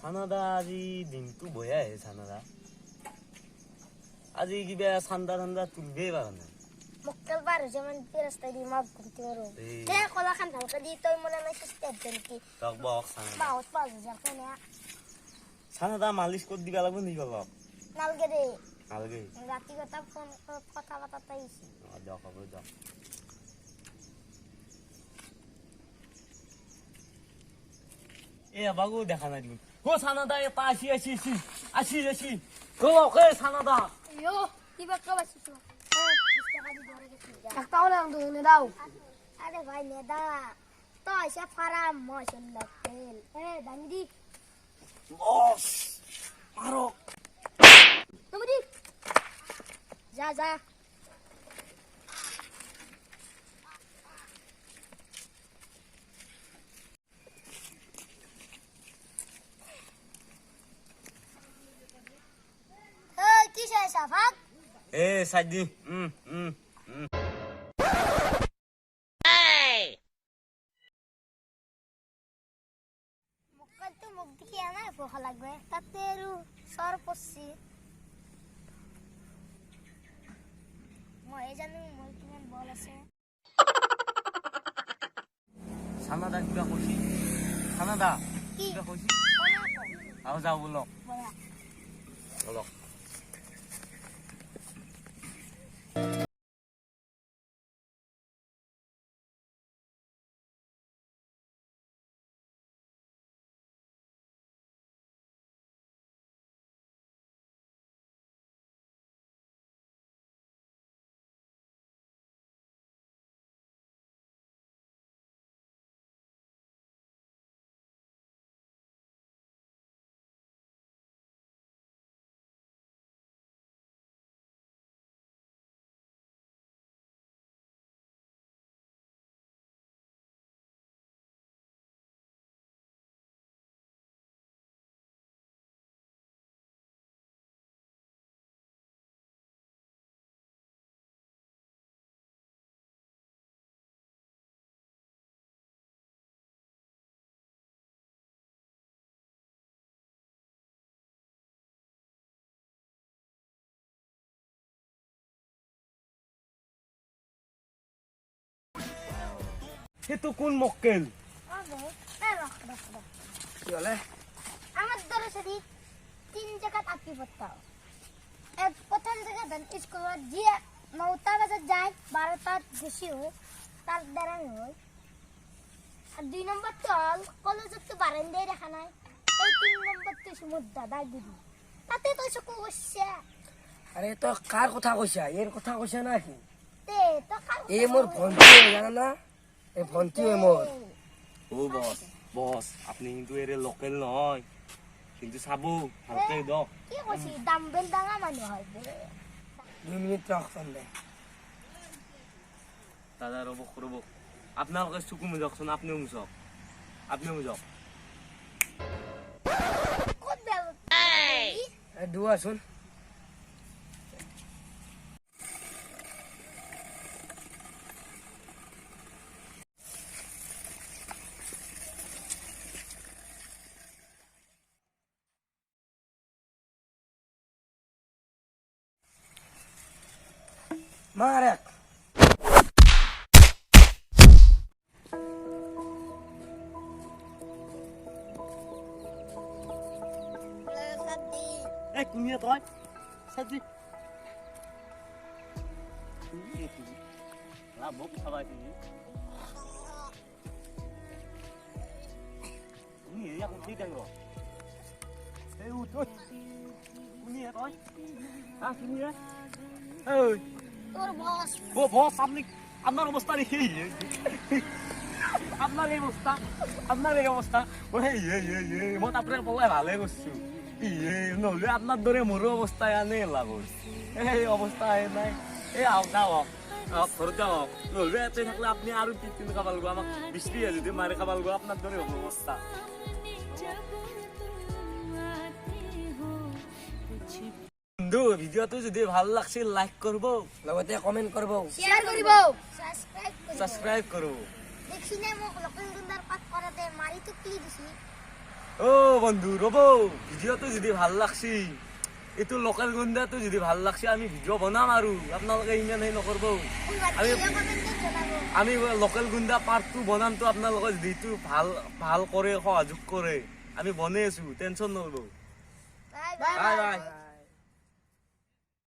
চানাদা আজি দিনটো বয়া হে চানাদা আজি কিবা চান্দা ঠাণ্ডা তুলবেই পাৰা নাই মক্কেল পাৰ হৈছে মানে ৰাস্তাই দি মাক ঘুমতি মাৰো দে কলা খান ভালকে দি তই মনে নাই চেষ্টা নেকি তক বক চানাদা বাহত পাঁচ হাজাৰ কেনে চানাদা মালিচ কৰি দিবা লাগিব নেকি অলপ নালগে দে নালগে ৰাতি কথা পাতাত আহিছে দিয়ক হ'ব দিয়ক এ বাবু দেখা নাই তুমি ও চানাদা এটা আসি ও কে চানাদা ইয়ো কিবা কবাছি তো 20 টাকা দি ধরে গেছি একটা হলে আমি দুনে দাও আরে ভাই নেদা তো এসে ফারাম মশন লাগতেল দামি দি বস মারো তুমি দি যা কি শেষ আফাক এ সাজি মুখটো মুখ দেখি আনাই পোখা লাগবে তাতে আৰু সর পড়ছি মই জানো মই কিমান বল আছে চানাদা কিবা কইছি চানাদা কি কিবা কইছি কোনা আও যাও বলো বলা বলো হেতু কোন মক্কেল কি হলে আমার ধরে সেদি 3 জায়গা আপনি পড়তাও এক প্রথম জায়গা দেন স্কুল যে 9টা বাজে যায় 12টা বেশি হয় তার দ্বারা হয় আর 2 নম্বর চল কলেজে তো বারান্দায় রাখা নাই এই 3 নম্বর তো সমুদ্র দাই দিদি তাতে তো সকু হচ্ছে আরে তো কার কথা কইছা এর কথা কইছা নাকি তে তো কাল এ মোর ভন্টি জানা না এ ভন্টি মোর ও বস আপনি কিন্তু এর লোকাল নয় কিন্তু সাবু হালকা দাও কি কইছি দামবেল দাঙা মানে হবে 2 মিনিট রাখছন দে দাদা রব করব আপনার কাছে সুকুমে যাচ্ছেন আপনিও মুসক কোন দেব এ দুয়া শুন মারেক এ কুমিয়া তোয় সাজি লা বক খাবা দি নি ইয়া কোন দিদাং গো এ উঠো কুমিয়া তোয় কুমিয়া এই তোর বস বস আপনি আপনার অবস্থা দেখি আপনার এই অবস্থা মই আপনার বলাই ভালে করছো নহলে আপনার দরে মোরও অবস্থা আনে লাগো এই অবস্থা নাই এই যাও ঘর যাও নহলে এতে থাকলে আপনি আরো তিন খাবার লাগবো আমাক বৃষ্টি যদি মারে খাবার লাগবো আপনার দরে অবস্থা বন্ধু ভিডিওটো যদি ভাল লাগছে লাইক করব লগতে কমেন্ট করব শেয়ার করিব সাবস্ক্রাইব করব দেখছি না মোক লোকেল গুন্ডার পাক করাতে মারি তো ক্লি দিছি ও বন্ধু রব ভিডিওটো যদি ভাল লাগছি এইটো লোকেল গুন্দাটো যদি ভাল লাগছে আমি ভিডিও বনাম আৰু আপোনালোকে ইমান সেই নকৰব আমি আমি লোকেল গুন্ডা পাৰ্ট 2 বনাম তো আপোনালোকে যদি এইটো ভাল ভাল কৰে সহযোগ কৰে আমি বনাই আছো টেনচন নলব বাই বাই বাই